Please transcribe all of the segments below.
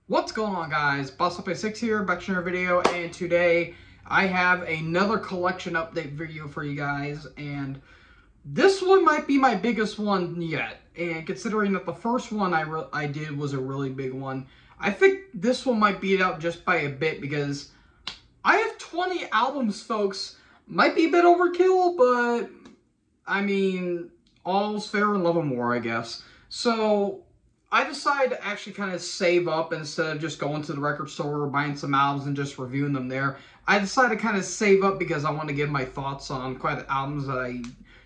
What's going on, guys? BossUp86 here, back to another video, and today I have another collection update video for you guys, and this one might be my biggest one yet. And considering that the first one I did was a really big one, I think this one might beat it out just by a bit because I have 20 albums, folks. Might be a bit overkill, but I mean, all's fair in love and war, I guess. So I decided to actually kind of save up instead of just going to the record store or buying some albums and just reviewing them there. I decided to kind of save up because I want to give my thoughts on quite the albums that I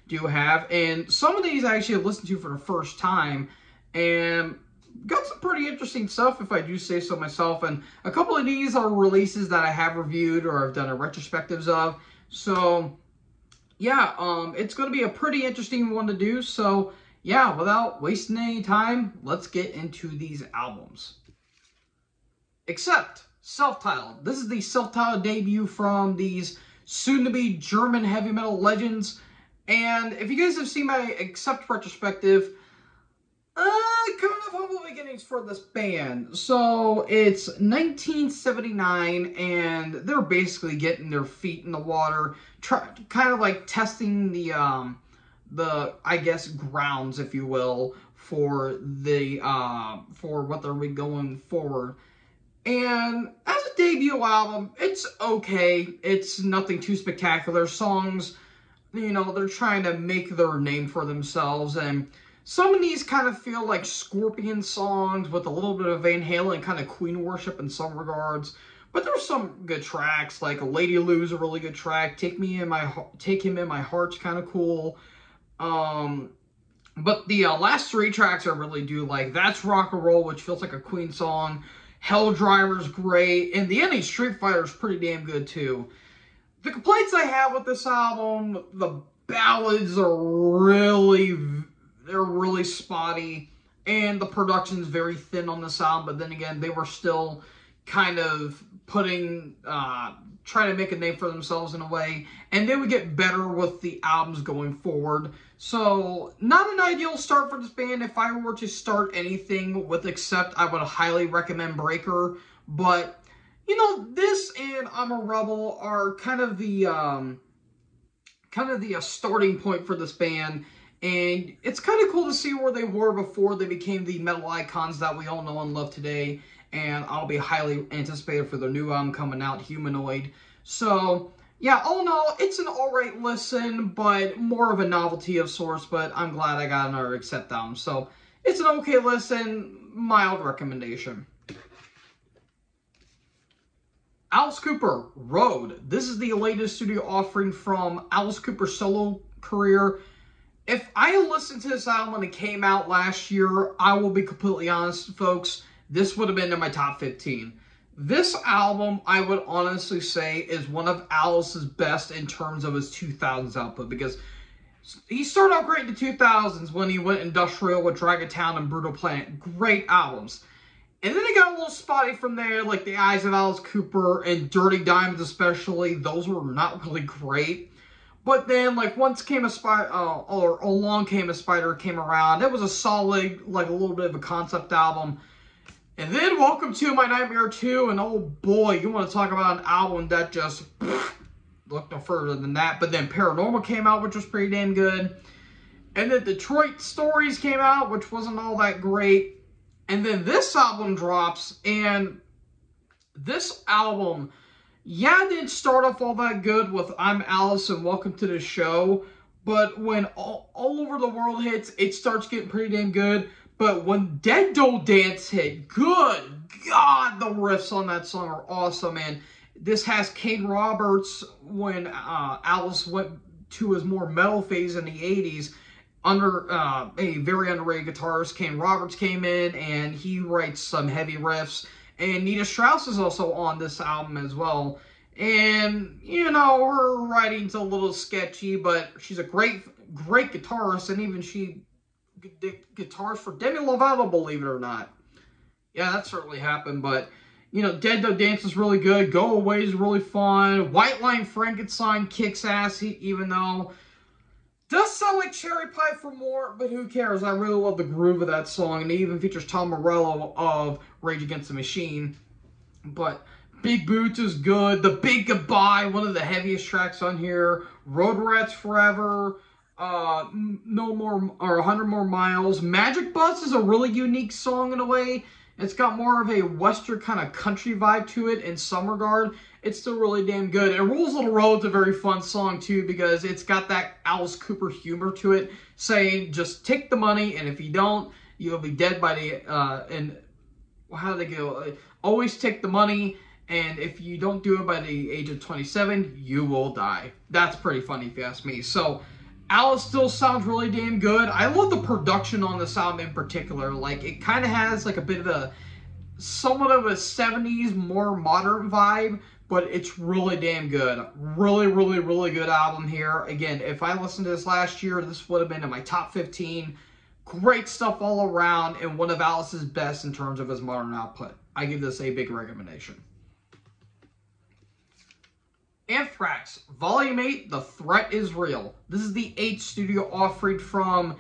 do have. And some of these I actually listened to for the first time and got some pretty interesting stuff, if I do say so myself. And a couple of these are releases that I have reviewed or I've done a retrospectives of. So yeah, it's going to be a pretty interesting one to do. So yeah, without wasting any time, let's get into these albums. Except self-titled. This is the self-titled debut from these soon-to-be German heavy metal legends. And if you guys have seen my Accept retrospective, kind of humble beginnings for this band. So it's 1979, and they're basically getting their feet in the water, kind of like testing the I guess grounds, if you will, for the for what they're going forward. And as a debut album, it's okay. It's nothing too spectacular. Songs, you know, they're trying to make their name for themselves, and some of these kind of feel like Scorpion songs with a little bit of Van Halen kind of Queen worship in some regards. But there's some good tracks, like Lady Lou's a really good track. Take Him in My Heart's kind of cool. But the last three tracks I really do like. That's Rock and Roll, which feels like a Queen song. Hell Driver's great. And the ending, Street Fighter, is pretty damn good too. The complaints I have with this album, the ballads are really spotty. And the production's very thin on the sound. But then again, they were still kind of trying to make a name for themselves in a way, and they would get better with the albums going forward. So not an ideal start for this band. If I were to start anything with Accept, I would highly recommend Breaker. But you know, this and I'm a Rebel are kind of the starting point for this band. And it's kind of cool to see where they were before they became the metal icons that we all know and love today. And I'll be highly anticipated for their new album coming out, Humanoid. So, yeah, all in all, it's an alright listen, but more of a novelty of sorts. But I'm glad I got another Accept album. So, it's an okay listen, mild recommendation. Alice Cooper, Road. This is the latest studio offering from Alice Cooper's solo career. If I had listened to this album when it came out last year, I will be completely honest, folks, this would have been in my top 15. This album, I would honestly say, is one of Alice's best in terms of his 2000s output, because he started out great in the 2000s when he went industrial with Dragon Town and Brutal Planet. Great albums. And then it got a little spotty from there, like The Eyes of Alice Cooper and Dirty Diamonds especially. Those were not really great. But then, like, Along Came a Spider came around. It was a solid, like, a little bit of a concept album. And then Welcome to My Nightmare 2, and oh boy, you want to talk about an album that just looked no further than that. But then Paranormal came out, which was pretty damn good. And then Detroit Stories came out, which wasn't all that great. And then this album drops, and this album, yeah, it didn't start off all that good with I'm Alice and Welcome to the Show. But when All Over the World hits, it starts getting pretty damn good. But when Dead Doll Dance hit, good God, the riffs on that song are awesome. And this has Kane Roberts, when Alice went to his more metal phase in the 80s, under a very underrated guitarist, Kane Roberts, came in, and he writes some heavy riffs. And Nita Strauss is also on this album as well. And, you know, her writing's a little sketchy, but she's a great guitarist, and even she guitars for Demi Lovato, believe it or not. Yeah, that certainly happened, but, you know, Dead Doe Dance is really good. Go Away is really fun. White Line Frankenstein kicks ass, even though Does sound like Cherry Pie for more, but who cares? I really love the groove of that song, and it even features Tom Morello of Rage Against the Machine. But Big Boots is good. The Big Goodbye, one of the heaviest tracks on here. Road Rats Forever. No More, or 100 More Miles. Magic Bus is a really unique song in a way. It's got more of a western kind of country vibe to it in some regard. It's still really damn good. And Rules Little Road's a very fun song too because it's got that Alice Cooper humor to it, saying just take the money, and if you don't, you'll be dead by the and how do they go? Always take the money, and if you don't do it by the age of 27, you will die. That's pretty funny if you ask me. So Alice still sounds really damn good. I love the production on this album in particular. Like, it kind of has like a bit of a somewhat of a 70s more modern vibe, but it's really damn good. Really, really, really good album here. Again, if I listened to this last year, this would have been in my top 15. Great stuff all around, and one of Alice's best in terms of his modern output. I give this a big recommendation. Anthrax, Volume 8, The Threat Is Real. This is the 8th studio offering from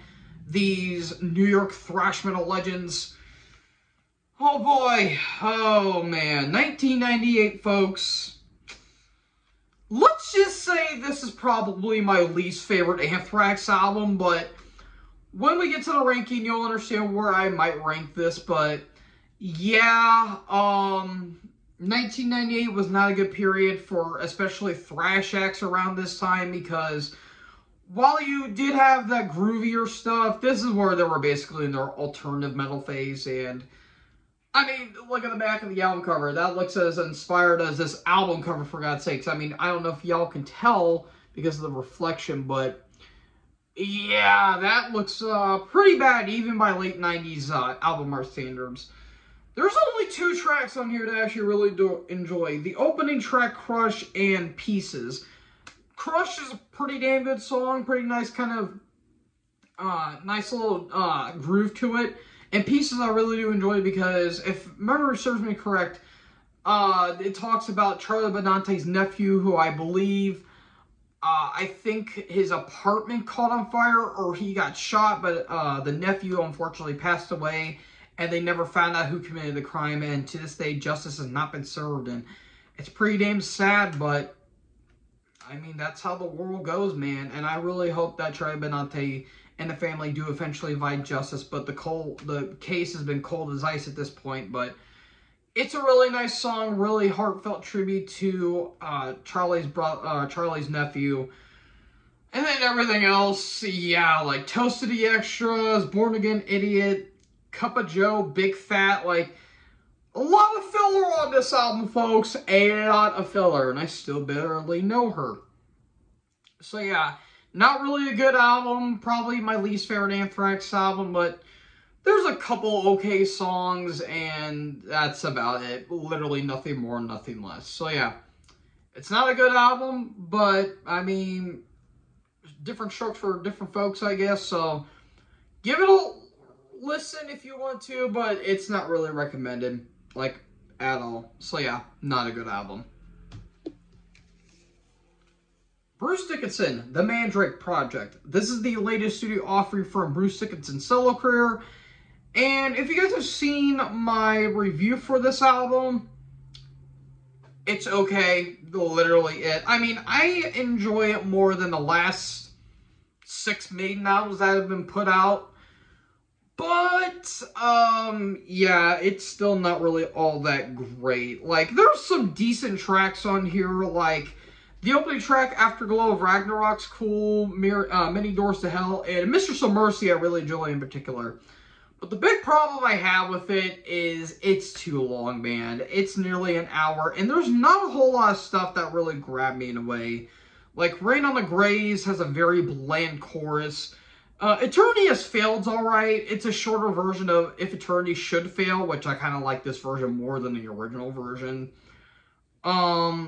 these New York thrash metal legends. Oh boy, oh man, 1998, folks. Let's just say this is probably my least favorite Anthrax album, but when we get to the ranking, you'll understand where I might rank this, but yeah, 1998 was not a good period for especially thrash acts around this time because while you did have that groovier stuff, this is where they were basically in their alternative metal phase. And I mean, look at the back of the album cover. That looks as inspired as this album cover, for God's sakes. I mean, I don't know if y'all can tell because of the reflection, but yeah, that looks pretty bad even by late 90s album art standards. There's only 2 tracks on here to actually really enjoy. The opening track, Crush, and Pieces. Crush is a pretty damn good song. Pretty nice kind of, nice little groove to it. And Pieces I really do enjoy because, if memory serves me correct, it talks about Charlie Benante's nephew, who I believe, I think his apartment caught on fire or he got shot, but the nephew unfortunately passed away. And they never found out who committed the crime, and to this day, justice has not been served. And it's pretty damn sad, but I mean, that's how the world goes, man. And I really hope that Charlie Benante and the family do eventually find justice. But the case has been cold as ice at this point. But it's a really nice song, really heartfelt tribute to Charlie's nephew. And then everything else, yeah, like Toast to the Extras, Born Again Idiot, Cup of Joe, Big Fat, like, a lot of filler on this album, folks. A lot of filler, and I still barely know her. So yeah, not really a good album. Probably my least favorite Anthrax album, but there's a couple okay songs, and that's about it. Literally nothing more, nothing less. So yeah, it's not a good album, but, I mean, different strokes for different folks, I guess. So give it a listen if you want to, but it's not really recommended, like, at all. So yeah, not a good album. Bruce Dickinson, The Mandrake Project. This is the latest studio offering from Bruce Dickinson's solo career. And if you guys have seen my review for this album, it's okay. Literally it. I mean, I enjoy it more than the last 6 Maiden albums that have been put out. But, yeah, it's still not really all that great. Like, there's some decent tracks on here, like the opening track, Afterglow of Ragnarok's cool, Many Doors to Hell, and Mistress of Mercy I really enjoy in particular. But the big problem I have with it is it's too long, man. It's nearly an hour, and there's not a whole lot of stuff that really grabbed me in a way. Like, Rain on the Graves has a very bland chorus. Eternity Has Failed's alright. It's a shorter version of If Eternity Should Fail, which I kind of like this version more than the original version. But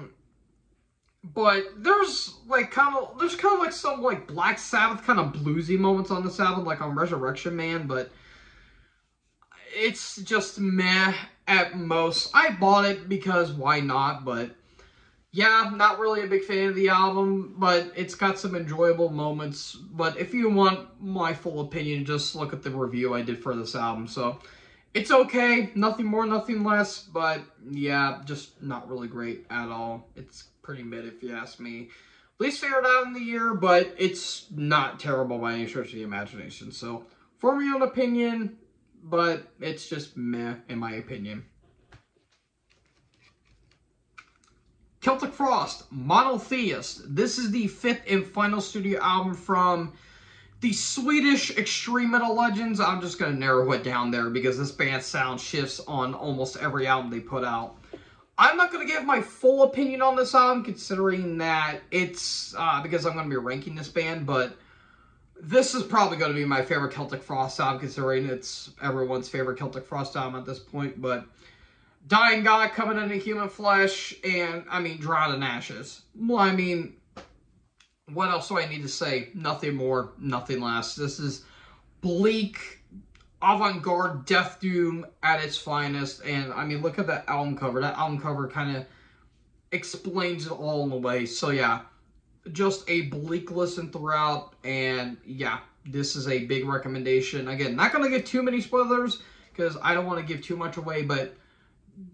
there's kind of like some like Black Sabbath kind of bluesy moments on this album, like on Resurrection Man, but it's just meh at most. I bought it because why not, but Yeah, not really a big fan of the album, but it's got some enjoyable moments. But if you want my full opinion, just look at the review I did for this album. So, it's okay, nothing more, nothing less, but yeah, just not really great at all. It's pretty mid if you ask me. Least favorite album of the year, but it's not terrible by any stretch of the imagination. So, form your own opinion, but it's just meh in my opinion. Celtic Frost, Monotheist. This is the 5th and final studio album from the Swedish extreme metal legends. I'm just going to narrow it down there because this band's sound shifts on almost every album they put out. I'm not going to give my full opinion on this album considering that it's, because I'm going to be ranking this band, but this is probably going to be my favorite Celtic Frost album considering it's everyone's favorite Celtic Frost album at this point, but Dying God coming into human flesh, and, I mean, Drowned in Ashes. Well, I mean, what else do I need to say? Nothing more, nothing less. This is bleak, avant-garde death doom at its finest, and, I mean, look at that album cover. That album cover kind of explains it all in a way. So, yeah, just a bleak listen throughout, and, yeah, this is a big recommendation. Again, not going to give too many spoilers, because I don't want to give too much away, but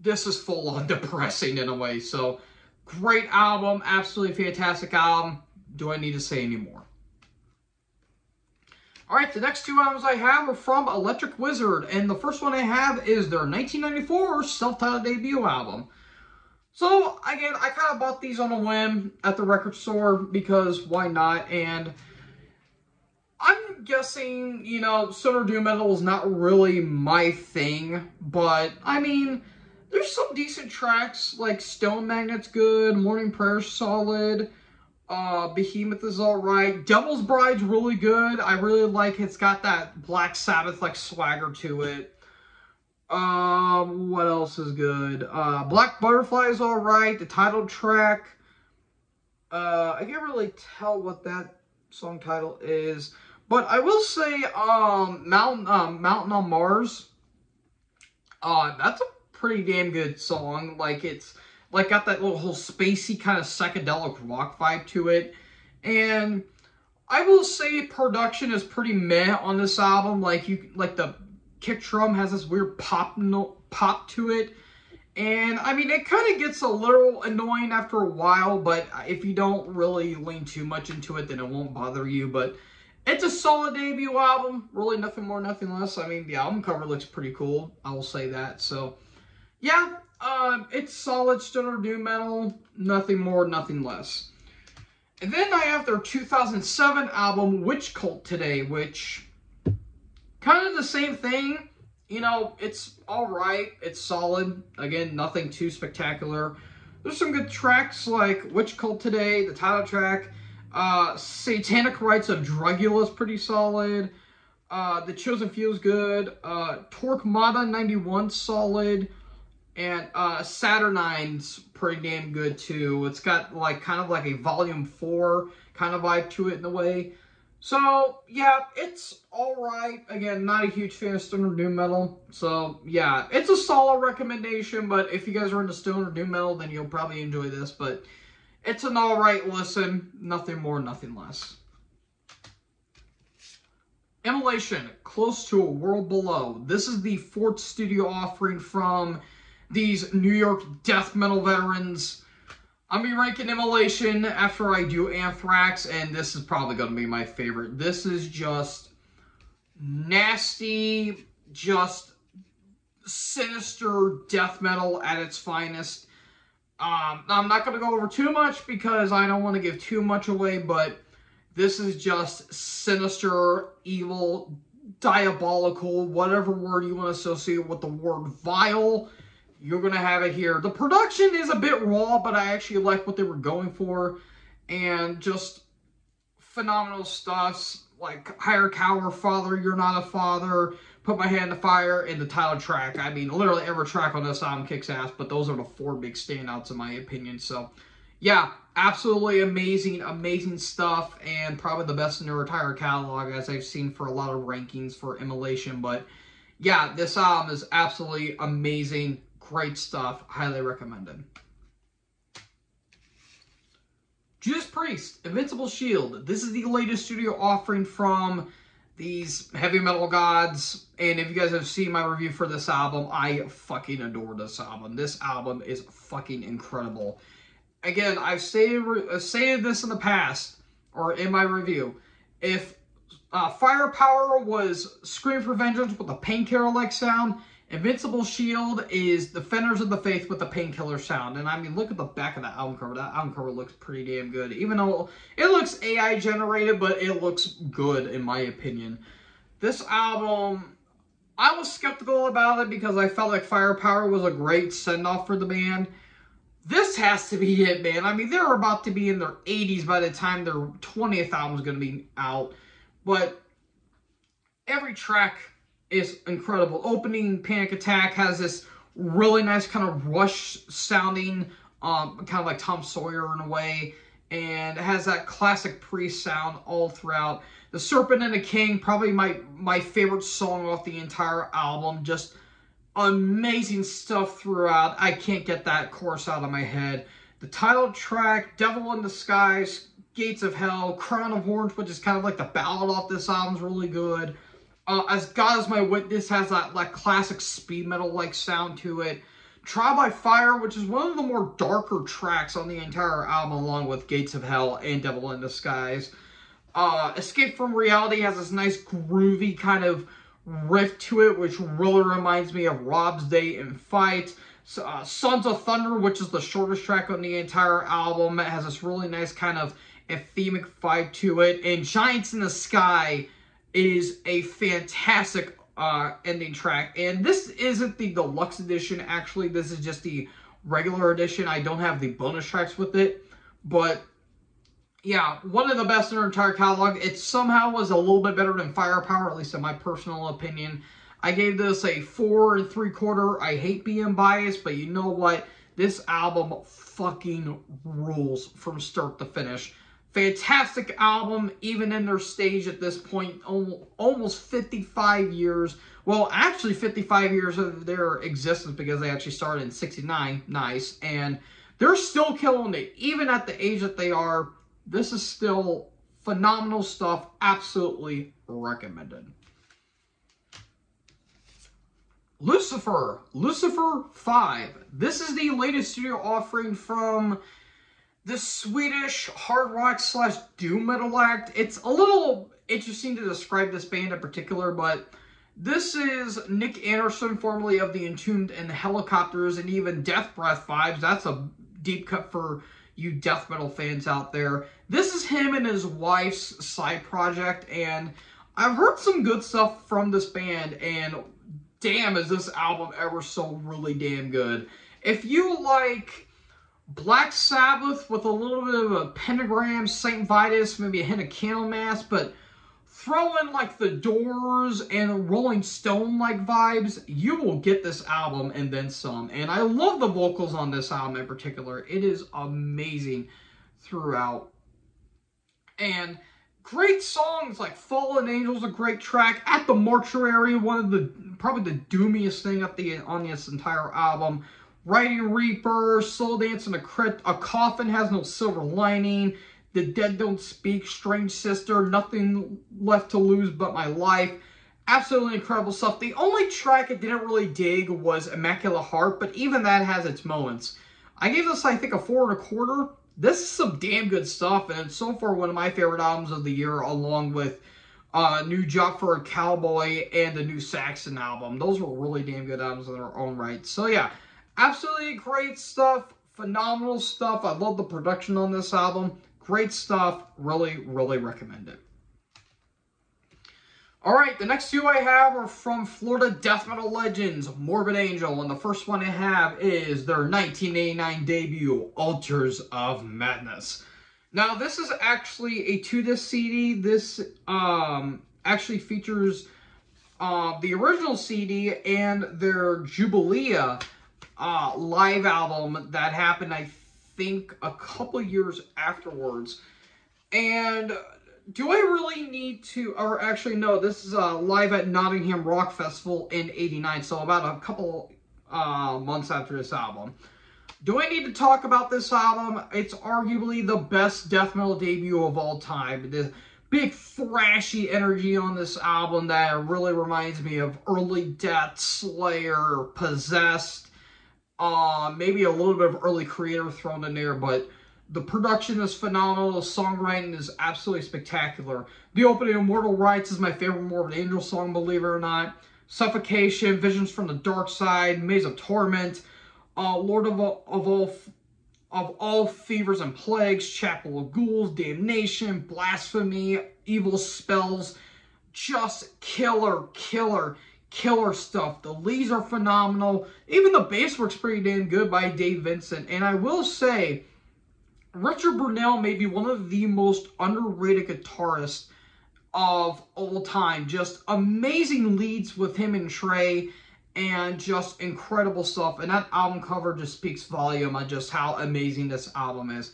this is full-on depressing in a way. So, great album. Absolutely fantastic album. Do I need to say any more? Alright, the next 2 albums I have are from Electric Wizard. And the first one I have is their 1994 self-titled debut album. So, again, I kind of bought these on a whim at the record store because why not? And I'm guessing, you know, stoner doom metal is not really my thing. But, I mean, there's some decent tracks, like Stone Magnet's good, Morning Prayer's solid, Behemoth is alright, Devil's Bride's really good. I really like it's got that Black Sabbath-like swagger to it. What else is good? Black Butterfly is alright, the title track, I can't really tell what that song title is, but I will say, Mountain on Mars, that's a pretty damn good song. Like, it's like got that little whole spacey kind of psychedelic rock vibe to it. And I will say production is pretty meh on this album. Like the kick drum has this weird pop to it. And I mean, it kind of gets a little annoying after a while, but if you don't really lean too much into it, then it won't bother you. But it's a solid debut album. Really nothing more, nothing less. I mean, the album cover looks pretty cool. I will say that. So, yeah, it's solid stoner doom metal, nothing more, nothing less. And then I have their 2007 album, Witch Cult Today, which, kind of the same thing. You know, it's alright, it's solid. Again, nothing too spectacular. There's some good tracks like Witch Cult Today, the title track. Satanic Rites of Drugula is pretty solid. The Chosen Few's good. Torquemada 91 solid. And Saturnine's pretty damn good too. It's got like kind of like a volume 4 kind of vibe to it in a way. So yeah, it's alright. Again, not a huge fan of stoner doom metal. So yeah, it's a solid recommendation, but if you guys are into stoner doom metal, then you'll probably enjoy this. But it's an alright listen. Nothing more, nothing less. Immolation, Close to a World Below. This is the 4th studio offering from these New York death metal veterans. I'm going to be ranking Immolation after I do Anthrax, and this is probably going to be my favorite. This is just nasty, just sinister death metal at its finest. I'm not going to go over too much because I don't want to give too much away, but this is just sinister, evil, diabolical, whatever word you want to associate with the word vile. You're going to have it here. The production is a bit raw, but I actually like what they were going for. And just phenomenal stuff. Like Higher Cower, Father, You're Not a Father, Put My Hand in the Fire, and the title track. I mean, literally every track on this album kicks ass, but those are the 4 big standouts in my opinion. So, yeah, absolutely amazing, amazing stuff. And probably the best in their entire catalog, as I've seen for a lot of rankings for Immolation. But, yeah, this album is absolutely amazing. Great stuff. Highly recommended. Judas Priest, Invincible Shield. This is the latest studio offering from these heavy metal gods. And if you guys have seen my review for this album, I fucking adore this album. This album is fucking incredible. Again, I've stated this in the past, or in my review. If Firepower was Scream for Vengeance with a Painkiller-like sound, Invincible Shield is Defenders of the Faith with the Painkiller sound. And I mean, look at the back of that album cover. That album cover looks pretty damn good. Even though it looks AI generated, but it looks good in my opinion. This album, I was skeptical about it because I felt like Firepower was a great send-off for the band. This has to be it, man. I mean, they're about to be in their 80s by the time their 20th album is going to be out. But every track is incredible. Opening Panic Attack has this really nice kind of Rush sounding, kind of like Tom Sawyer in a way, and it has that classic Priest sound all throughout. The Serpent and the King, probably my favorite song off the entire album. Just amazing stuff throughout. I can't get that chorus out of my head. The title track, Devil in Disguise, Gates of Hell, Crown of Thorns, which is kind of like the ballad off this album, is really good. As God Is My Witness has that classic speed metal-like sound to it. Trial by Fire, which is one of the more darker tracks on the entire album, along with Gates of Hell and Devil in Disguise. Escape from Reality has this nice groovy kind of riff to it, which really reminds me of Rob's Day in Fight. Sons of Thunder, which is the shortest track on the entire album, it has this really nice kind of anthemic vibe to it. And Giants in the Sky is a fantastic ending track. And this isn't the deluxe edition, actually. This is just the regular edition. I don't have the bonus tracks with it. But, yeah, one of the best in our entire catalog. It somehow was a little bit better than Firepower, at least in my personal opinion. I gave this a 4 3/4. I hate being biased, but you know what? This album fucking rules from start to finish. Fantastic album, even in their stage at this point, almost 55 years. Well, actually 55 years of their existence, because they actually started in 69. Nice. And they're still killing it. Even at the age that they are, this is still phenomenal stuff. Absolutely recommended. Lucifer 5. This is the latest studio offering from the Swedish hard rock / doom metal act. It's a little interesting to describe this band in particular, but this is Nick Anderson, formerly of the Entombed and the Helicopters, and even Death Breath vibes. That's a deep cut for you death metal fans out there. This is him and his wife's side project, and I've heard some good stuff from this band, and damn, is this album ever so really damn good. If you like Black Sabbath with a little bit of a Pentagram, St. Vitus, maybe a hint of Candlemass, but throw in like the Doors and Rolling Stone-like vibes, you will get this album and then some. And I love the vocals on this album in particular. It is amazing throughout. And great songs like Fallen Angels, a great track. At the Mortuary, one of the probably the doomiest thing on this entire album. Riding Reaper, Soul Dance in a Coffin Has No Silver Lining, The Dead Don't Speak, Strange Sister, Nothing Left to Lose But My Life. Absolutely incredible stuff. The only track I didn't really dig was Immaculate Heart, but even that has its moments. I gave this, I think, a 4 1/4. This is some damn good stuff, and it's so far one of my favorite albums of the year, along with New Job for a Cowboy and the new Saxon album. Those were really damn good albums in their own right. So yeah, absolutely great stuff, phenomenal stuff. I love the production on this album. Great stuff. Really, really recommend it. Alright, the next two I have are from Florida death metal legends, Morbid Angel, and the first one I have is their 1989 debut, Altars of Madness. Now, this is actually a 2-disc CD. This actually features the original CD and their Jubilee live album that happened, I think, a couple years afterwards. And do I really need to, or actually no, this is live at Nottingham Rock Festival in '89, so about a couple months after this album. Do I need to talk about this album? It's arguably the best death metal debut of all time. The big thrashy energy on this album that really reminds me of early Death, Slayer, Possessed, maybe a little bit of early Creator thrown in there, but the production is phenomenal. The songwriting is absolutely spectacular. The opening of Immortal Rites is my favorite Morbid Angel song, believe it or not. Suffocation, Visions from the Dark Side, Maze of Torment, Lord of all Fevers and Plagues, Chapel of Ghouls, Damnation, Blasphemy, Evil Spells. Just killer stuff. The leads are phenomenal. Even the bass work's pretty damn good by Dave Vincent. And I will say, Richard Brunelle may be one of the most underrated guitarists of all time. Just amazing leads with him and Trey, and just incredible stuff. And that album cover just speaks volume on just how amazing this album is.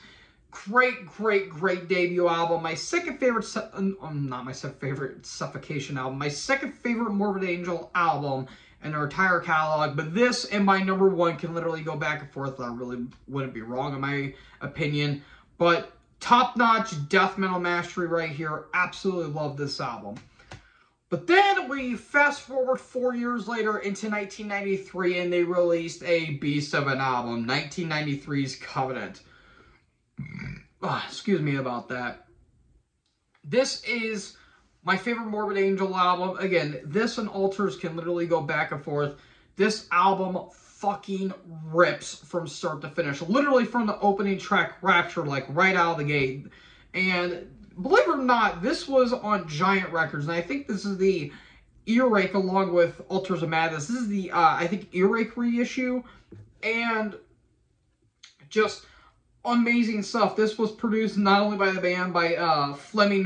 Great debut album. My second favorite, not my second favorite Suffocation album, my second favorite Morbid Angel album in their entire catalog. But this and my number one can literally go back and forth. I really wouldn't be wrong in my opinion. But top-notch death metal mastery right here. Absolutely love this album. But then we fast forward 4 years later into 1993, and they released a beast of an album, 1993's Covenant. Excuse me about that. This is my favorite Morbid Angel album. Again, this and Altars can literally go back and forth. This album fucking rips from start to finish. Literally from the opening track, Rapture, like right out of the gate. And believe it or not, this was on Giant Records, and I think this is the Earache along with Altars of Madness. This is the, I think, Earache reissue, and just amazing stuff. This was produced not only by the band, by Fleming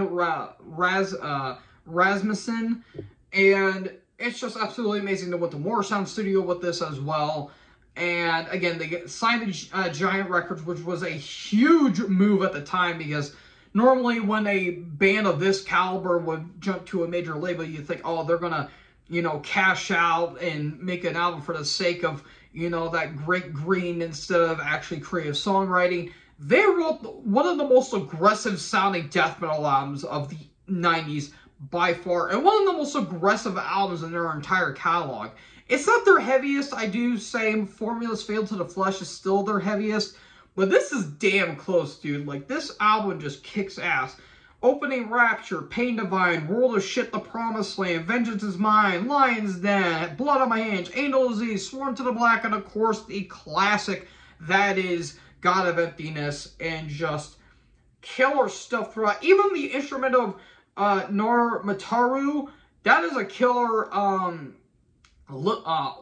Rasmussen, and it's just absolutely amazing. They went to Morrisound Studio with this as well. And again, they signed to Giant Records, which was a huge move at the time, because normally when a band of this caliber would jump to a major label, you think, oh, they're going to, you know, cash out and make an album for the sake of, you know, that great green instead of actually creative songwriting. They wrote one of the most aggressive sounding death metal albums of the 90s by far, and one of the most aggressive albums in their entire catalog. It's not their heaviest, I do say Formulas Failed to the Flesh is still their heaviest, but this is damn close, dude. Like, this album just kicks ass. Opening Rapture, Pain Divine, World of Shit, The Promised Land, Vengeance is Mine, Lion's Den, Blood on My Hands, Angel Disease, Sworn to the Black, and of course the classic that is God of Emptiness, and just killer stuff throughout. Even the instrument of Nor Mataru, that is a killer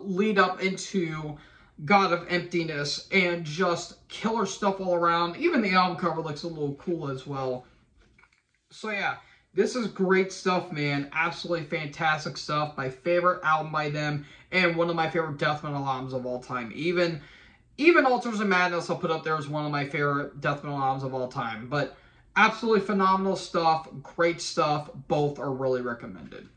lead up into God of Emptiness, and just killer stuff all around. Even the album cover looks a little cool as well. So yeah, this is great stuff, man. Absolutely fantastic stuff. My favorite album by them, and one of my favorite death metal albums of all time. Even Altars of Madness I'll put up there as one of my favorite death metal albums of all time. But absolutely phenomenal stuff, great stuff. Both are really recommended.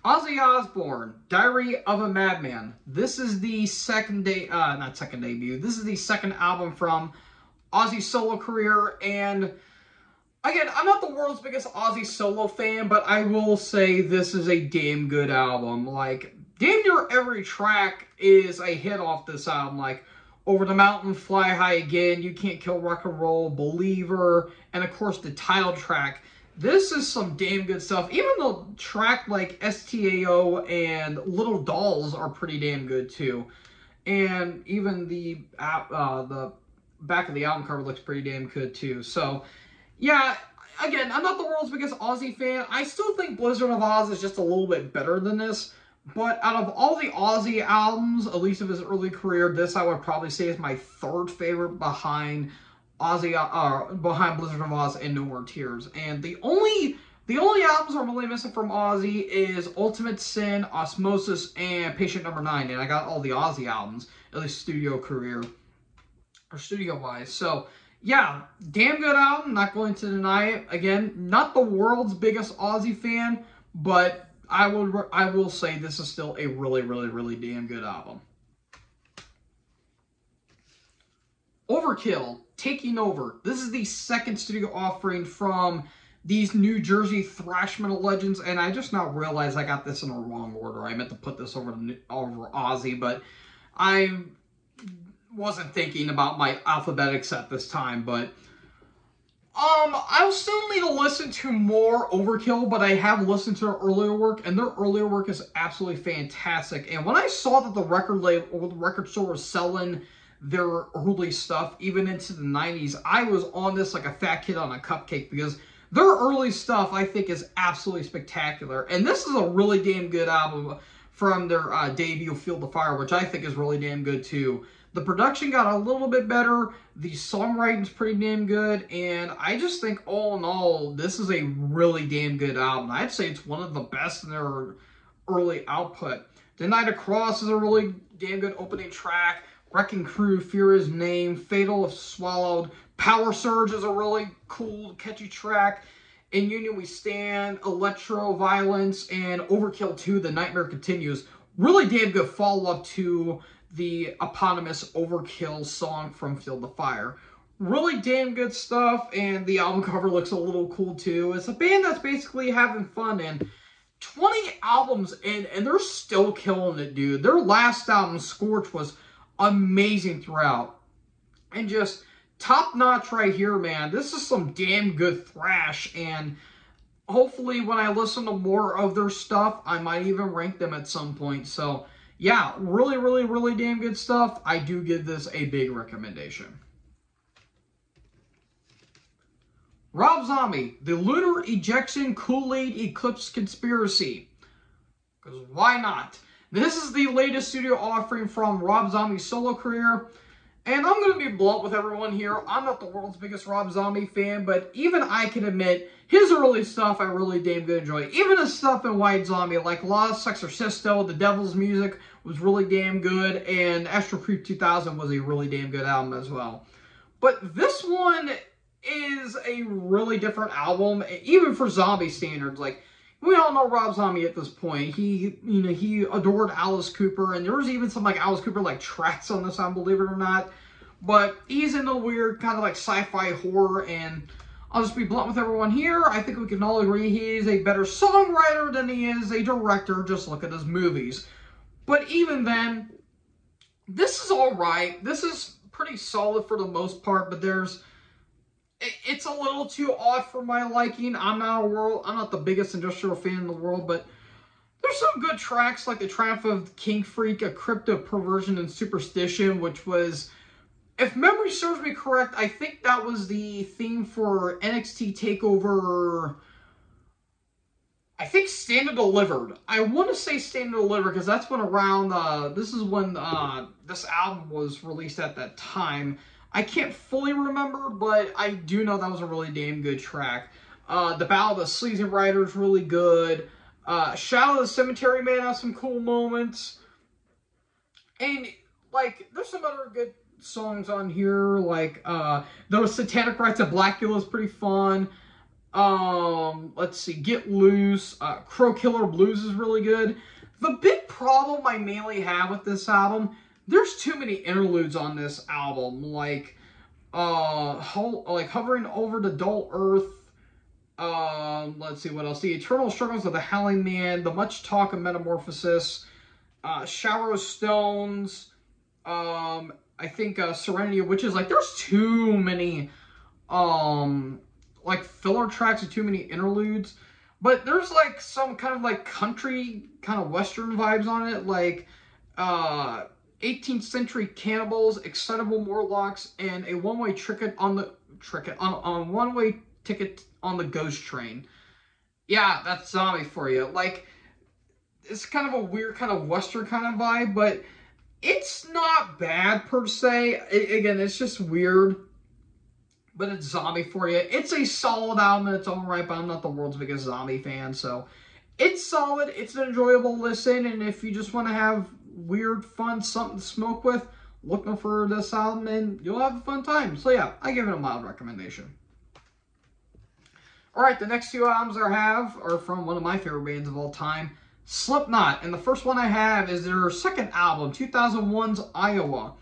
Ozzy Osbourne, Diary of a Madman. This is the not second debut. This is the second album from Ozzy's solo career, and again, I'm not the world's biggest Ozzy solo fan, but I will say this is a damn good album. Like, damn near every track is a hit off this album, like Over the Mountain, Fly High Again, You Can't Kill Rock and Roll, Believer, and of course the title track. This is some damn good stuff. Even the track like STAO and Little Dolls are pretty damn good too. And even the back of the album cover looks pretty damn good too. So, yeah, again, I'm not the world's biggest Ozzy fan. I still think Blizzard of Oz is just a little bit better than this. But out of all the Ozzy albums, at least of his early career, this I would probably say is my third favorite behind behind Blizzard of Oz and No More Tears. And the only albums I'm really missing from Ozzy is Ultimate Sin, Osmosis, and Patient Number 9. And I got all the Ozzy albums, at least studio-wise. So, yeah, damn good album, not going to deny it. Again, not the world's biggest Ozzy fan, but I will say this is still a really damn good album. Overkill, Taking Over. This is the second studio offering from these New Jersey thrash metal legends, and I just now realized I got this in the wrong order. I meant to put this over Ozzy, but I wasn't thinking about my alphabetics at this time. But I'll still need to listen to more Overkill, but I have listened to their earlier work, and their earlier work is absolutely fantastic. And when I saw that the record label or the record store was selling their early stuff, even into the 90s, I was on this like a fat kid on a cupcake, because their early stuff, I think, is absolutely spectacular. And this is a really damn good album from their debut, Field of Fire, which I think is really damn good, too. The production got a little bit better. The songwriting's pretty damn good. And I just think, all in all, this is a really damn good album. I'd say it's one of the best in their early output. The Night of Cross is a really damn good opening track. Wrecking Crew, Fear His Name, Fatal if Swallowed. Power Surge is a really cool, catchy track. In Union We Stand, Electro Violence, and Overkill 2, The Nightmare Continues. Really damn good follow-up to the eponymous Overkill song from Field of Fire. Really damn good stuff, and the album cover looks a little cool too. It's a band that's basically having fun, and 20 albums in, and they're still killing it, dude. Their last album, Scorch, was amazing throughout. And just top notch right here, man. This is some damn good thrash, and hopefully when I listen to more of their stuff, I might even rank them at some point. So yeah, really, really, really damn good stuff. I do give this a big recommendation. Rob Zombie, The Lunar Ejection Kool-Aid Eclipse Conspiracy. Because why not? This is the latest studio offering from Rob Zombie's solo career. And I'm going to be blunt with everyone here. I'm not the world's biggest Rob Zombie fan, but even I can admit his early stuff I really damn good enjoy. Even his stuff in White Zombie, like Lost Exorcisto, The Devil's Music, was really damn good, and Astral Creep 2000 was a really damn good album as well. But this one is a really different album, even for Zombie standards. Like, we all know Rob Zombie at this point. He adored Alice Cooper, and there was even some like Alice Cooper like tracks on this album, believe it or not. But he's into weird kind of like sci-fi horror, and I'll just be blunt with everyone here. I think we can all agree he is a better songwriter than he is a director. Just look at his movies. But even then, this is all right. This is pretty solid for the most part, but it's a little too odd for my liking. I'm not the biggest industrial fan in the world, but there's some good tracks like The Triumph of King Freak, A Crypto Perversion and Superstition, which was, if memory serves me correct, I think that was the theme for NXT TakeOver, I think Stand and Delivered. I want to say Stand and Delivered because that's when this is when this album was released at that time. I can't fully remember, but I do know that was a really damn good track. The Ballad of the Sleazy Rider is really good. Shadow of the Cemetery Man has some cool moments. And, like, there's some other good songs on here. Like, those Satanic Rites of Blackula is pretty fun. Let's see, Get Loose. Crow Killer Blues is really good. The big problem I mainly have with this album, there's too many interludes on this album, like Hovering Over the Dull Earth. Let's see what else. The Eternal Struggles of the Howling Man, The Much Talk of Metamorphosis, Shower of Stones. I think Serenity of Witches. Like, there's too many like filler tracks and too many interludes. But there's like some kind of like country kind of western vibes on it, like 18th Century Cannibals, Excitable Morlocks, and a one-way ticket on the one-way ticket on the Ghost Train. Yeah, that's Zombie for you. Like, it's kind of a weird kind of western kind of vibe, but it's not bad per se. Again, it's just weird, but it's Zombie for you. It's a solid album in its own right, but I'm not the world's biggest Zombie fan, so it's solid. It's an enjoyable listen, and if you just want to have weird, fun, something to smoke with, looking for this album, and you'll have a fun time. So yeah, I give it a mild recommendation. Alright, the next two albums I have are from one of my favorite bands of all time, Slipknot. And the first one I have is their second album, 2001's Iowa.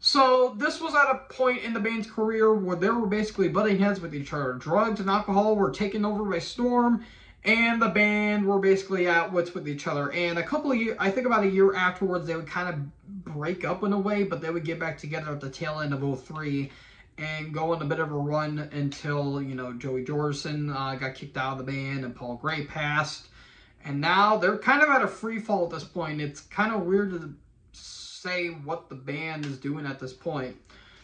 So this was at a point in the band's career where they were basically butting heads with each other. Drugs and alcohol were taken over by storm, and the band were basically at wits with each other. And a couple of years, I think about a year afterwards, they would kind of break up in a way, but they would get back together at the tail end of 2003 and go on a bit of a run until, you know, Joey Jordison got kicked out of the band and Paul Gray passed. And now they're kind of at a free fall at this point. It's kind of weird to say what the band is doing at this point.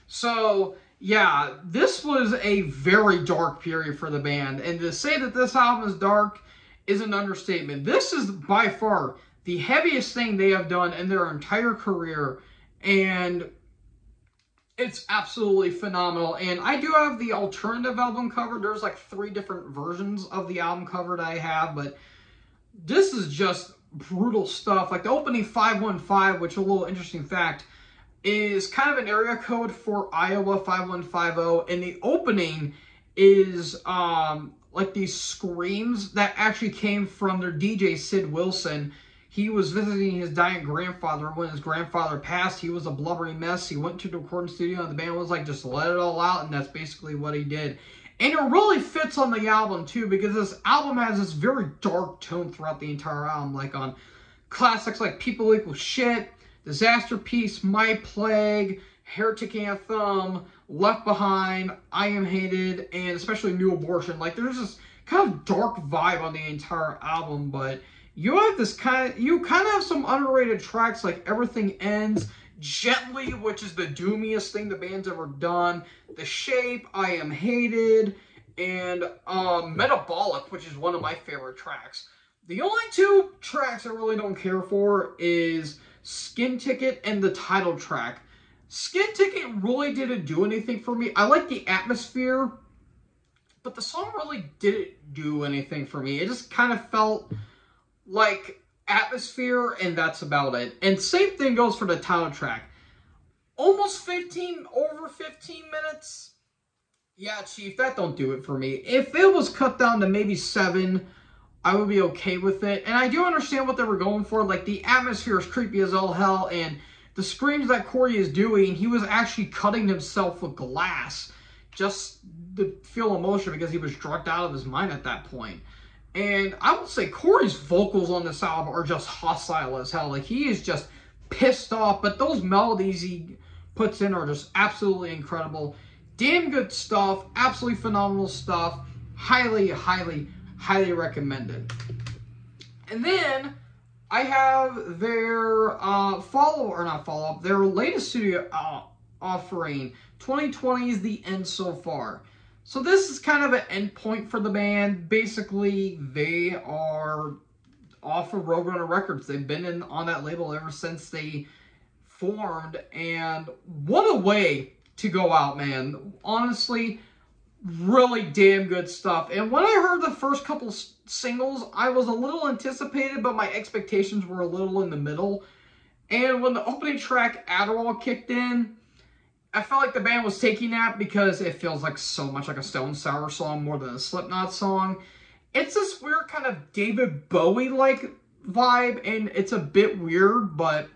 So, yeah, this was a very dark period for the band. And to say that this album is dark is an understatement. This is by far the heaviest thing they have done in their entire career. And it's absolutely phenomenal. And I do have the alternative album cover. There's like 3 different versions of the album cover that I have. But this is just brutal stuff. Like the opening 515, which is a little interesting fact, is kind of an area code for Iowa 5150. And the opening is like these screams that actually came from their DJ, Sid Wilson. He was visiting his dying grandfather. When his grandfather passed, he was a blubbery mess. He went to the recording studio and the band was like, just let it all out. And that's basically what he did. And it really fits on the album too, because this album has this very dark tone throughout the entire album. Like on classics like People Equal Shit, Disaster Piece, My Plague, Heretic Anthem, Left Behind, I Am Hated, and especially New Abortion. Like there's this kind of dark vibe on the entire album, but you have this you kind of have some underrated tracks like Everything Ends, Gently, which is the doomiest thing the band's ever done, The Shape, I Am Hated, and Metabolic, which is one of my favorite tracks. The only 2 tracks I really don't care for is Skin Ticket and the title track. Skin Ticket really didn't do anything for me. I like the atmosphere, but the song really didn't do anything for me. It just kind of felt like atmosphere, and that's about it. And same thing goes for the title track. Almost over 15 minutes. Yeah, Chief, that don't do it for me. If it was cut down to maybe 7, I would be okay with it. And I do understand what they were going for. Like, the atmosphere is creepy as all hell, and the screams that Corey is doing, he was actually cutting himself with glass just to feel emotion because he was drugged out of his mind at that point. And I would say Corey's vocals on this album are just hostile as hell. Like, he is just pissed off, but those melodies he puts in are just absolutely incredible. Damn good stuff. Absolutely phenomenal stuff. Highly, highly, highly recommended. And then I have their their latest studio offering. 2020 is the end so far. So this is kind of an end point for the band. Basically, they are off of Roadrunner Records. They've been on that label ever since they formed. And what a way to go out, man. Honestly, really damn good stuff. And when I heard the first couple singles, I was a little anticipated, but my expectations were a little in the middle. And when the opening track, Adderall, kicked in, I felt like the band was taking that because it feels like so much like a Stone Sour song more than a Slipknot song. It's this weird kind of David Bowie-like vibe, and it's a bit weird, but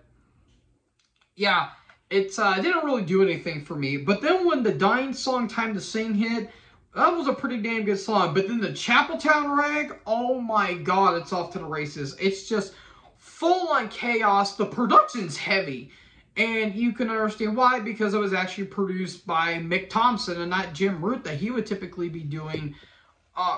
yeah, it didn't really do anything for me. But then when the Dying song, Time to Sing, hit, that was a pretty damn good song. But then the Chapeltown rag, oh my god, it's off to the races. It's just full-on chaos. The production's heavy. And you can understand why, because it was actually produced by Mick Thompson and not Jim Root, that he would typically be doing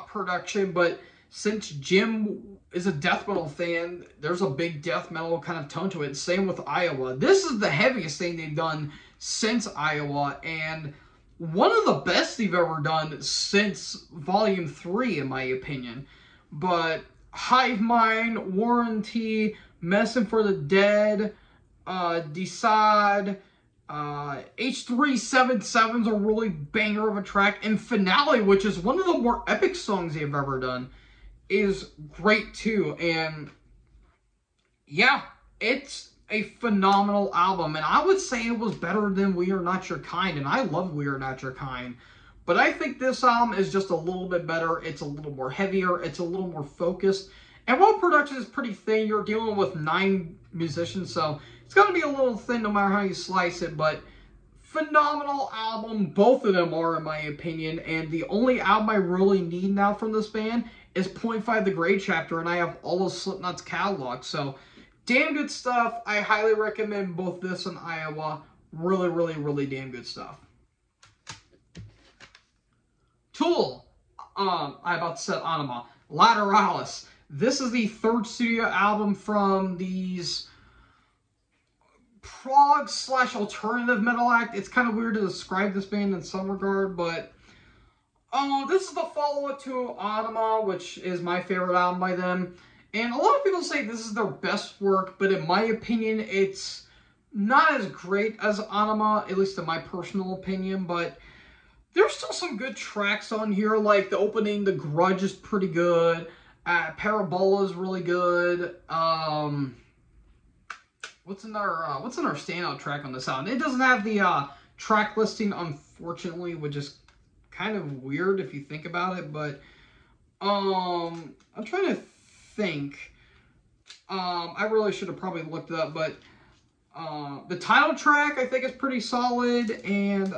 production. But since Jim is a death metal fan, there's a big death metal kind of tone to it. Same with Iowa. This is the heaviest thing they've done since Iowa, and one of the best they've ever done since Volume 3, in my opinion. But Hive Mind, Warranty, Messin' for the Dead, Decide, H377's a really banger of a track, and Finale, which is one of the more epic songs they've ever done, is great too. And yeah, it's a phenomenal album, and I would say it was better than We Are Not Your Kind, and I love We Are Not Your Kind, but I think this album is just a little bit better. It's a little more heavier, it's a little more focused, and while production is pretty thin, you're dealing with 9 musicians, so it's going to be a little thin no matter how you slice it. But phenomenal album. Both of them are, in my opinion. And the only album I really need now from this band is Point 5 The Grey Chapter, and I have all of Slipknot's catalog. So, damn good stuff. I highly recommend both this and Iowa. Really, really, really damn good stuff. Tool. I about to say Anima. Lateralis. This is the third studio album from these prog / alternative metal act. It's kind of weird to describe this band in some regard, but this is the follow-up to Anima, which is my favorite album by them. And a lot of people say this is their best work, but in my opinion, it's not as great as Anima, at least in my personal opinion, but there's still some good tracks on here, like the opening, The Grudge is pretty good. Parabola is really good. What's in our standout track on this album? It doesn't have the track listing, unfortunately, which is kind of weird if you think about it. But I'm trying to think. I really should have probably looked it up, but the title track I think is pretty solid, and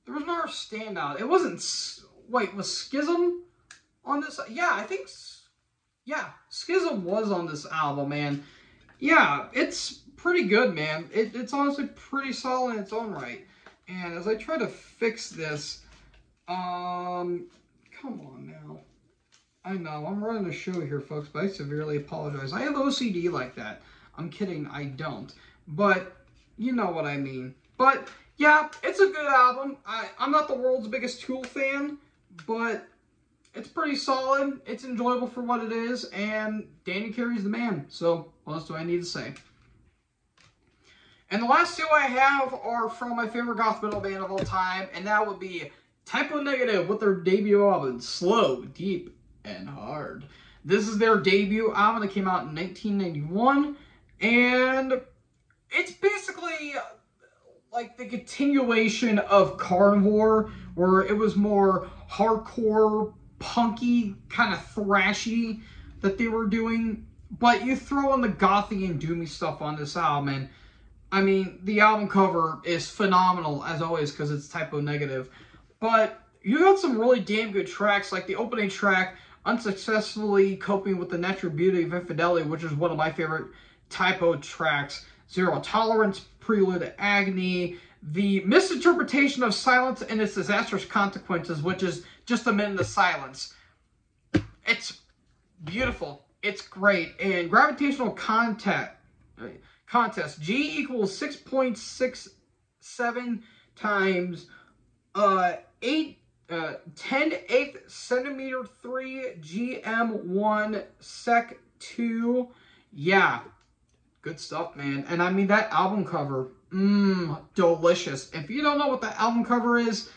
there was another standout. It wasn't. Wait, was Schism on this? Yeah, I think. Yeah, Schism was on this album, man. Yeah, it's pretty good, man. It's honestly pretty solid in its own right. And as I try to fix this, come on now. I know, I'm running a show here, folks, but I severely apologize. I have OCD like that. I'm kidding, I don't. But, you know what I mean. But, yeah, it's a good album. I'm not the world's biggest Tool fan, but it's pretty solid. It's enjoyable for what it is, and Danny Carey's the man. So, what else do I need to say? And the last two I have are from my favorite goth metal band of all time, and that would be Type O Negative with their debut album, Slow, Deep, and Hard. This is their debut album that came out in 1991, and it's basically like the continuation of Carnivore, where it was more hardcore, punky, kind of thrashy that they were doing, but you throw in the gothy and doomy stuff on this album, and I mean, the album cover is phenomenal, as always, because it's Type O Negative, but you got some really damn good tracks, like the opening track, Unsuccessfully Coping with the Natural Beauty of Infidelity, which is one of my favorite Type O tracks, Zero Tolerance, Prelude to Agony, the Misinterpretation of Silence and Its Disastrous Consequences, which is just a minute of silence. It's beautiful. It's great. And Gravitational Contest, G equals 6.67 times 10⁸ centimeter 3 GM1 sec 2. Yeah. Good stuff, man. And I mean, that album cover, delicious. If you don't know what the album cover is,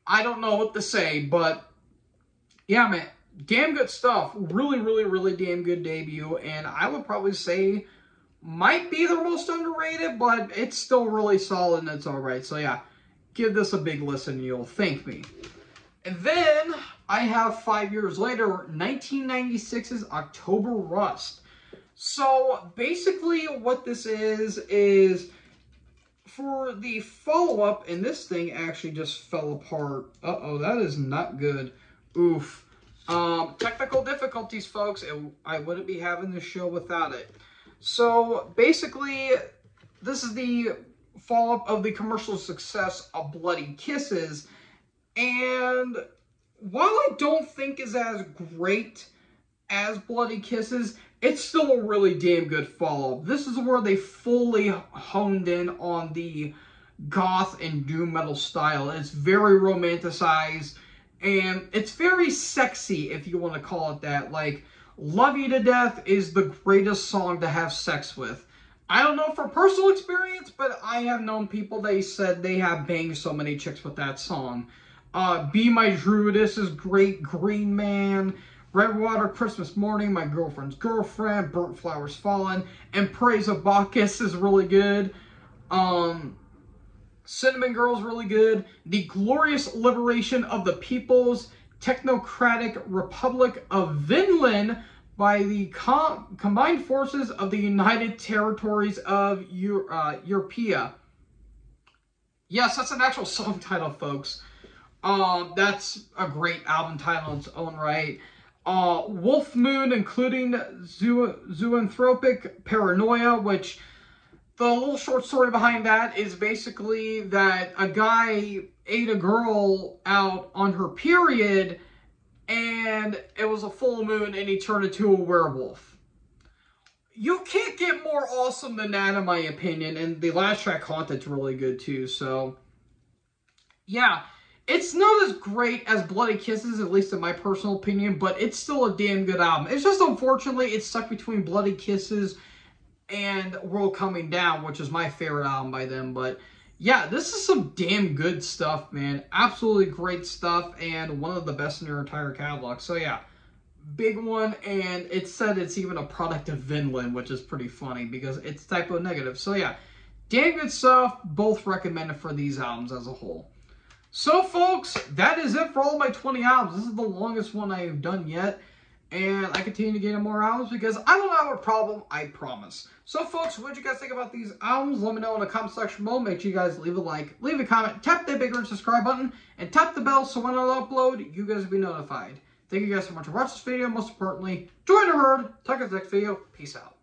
I don't know what to say, but yeah, man, damn good stuff. Really, really, really damn good debut, and I would probably say might be their most underrated, but it's still really solid and it's alright. So yeah, give this a big listen and you'll thank me. And then I have 5 years later, 1996's October Rust. So basically what this is for the follow-up, and this thing actually just fell apart. Uh-oh, that is not good. Oof. Technical difficulties, folks. I wouldn't be having this show without it. So basically, this is the follow-up of the commercial success of Bloody Kisses. And while I don't think is as great as Bloody Kisses, it's still a really damn good follow-up. This is where they fully honed in on the goth and doom metal style. It's very romanticized, and it's very sexy, if you want to call it that. Like, Love You to Death is the greatest song to have sex with. I don't know from personal experience, but I have known people, they said they have banged so many chicks with that song. Be My Druidess is great. Green Man, Redwater, Christmas Morning, My Girlfriend's Girlfriend, Burnt Flowers Fallen, and Praise of Bacchus is really good. Cinnamon Girl's really good. The Glorious Liberation of the People's Technocratic Republic of Vinland by the combined forces of the United Territories of Europea. Yes, that's an actual song title, folks. That's a great album title in its own right. Wolf Moon, including Zoanthropic Paranoia, which the little short story behind that is basically that a guy ate a girl out on her period, and it was a full moon, and he turned into a werewolf. You can't get more awesome than that, in my opinion, and the last track, Haunted's really good, too, so yeah. It's not as great as Bloody Kisses, at least in my personal opinion, but it's still a damn good album. It's just, unfortunately, it's stuck between Bloody Kisses and World Coming Down, which is my favorite album by them. But yeah, this is some damn good stuff, man. Absolutely great stuff, and one of the best in their entire catalog. So yeah, big one, and it said it's even a product of Vinland, which is pretty funny because it's typo negative. So yeah, damn good stuff. Both recommended for these albums as a whole. So, folks, that is it for all my 20 albums. This is the longest one I have done yet. And I continue to get in more albums because I don't have a problem, I promise. So, folks, what did you guys think about these albums? Let me know in the comment section below. Make sure you guys leave a like, leave a comment, tap that big red subscribe button, and tap the bell so when I upload, you guys will be notified. Thank you guys so much for watching this video. Most importantly, join the herd. Talk in the next video. Peace out.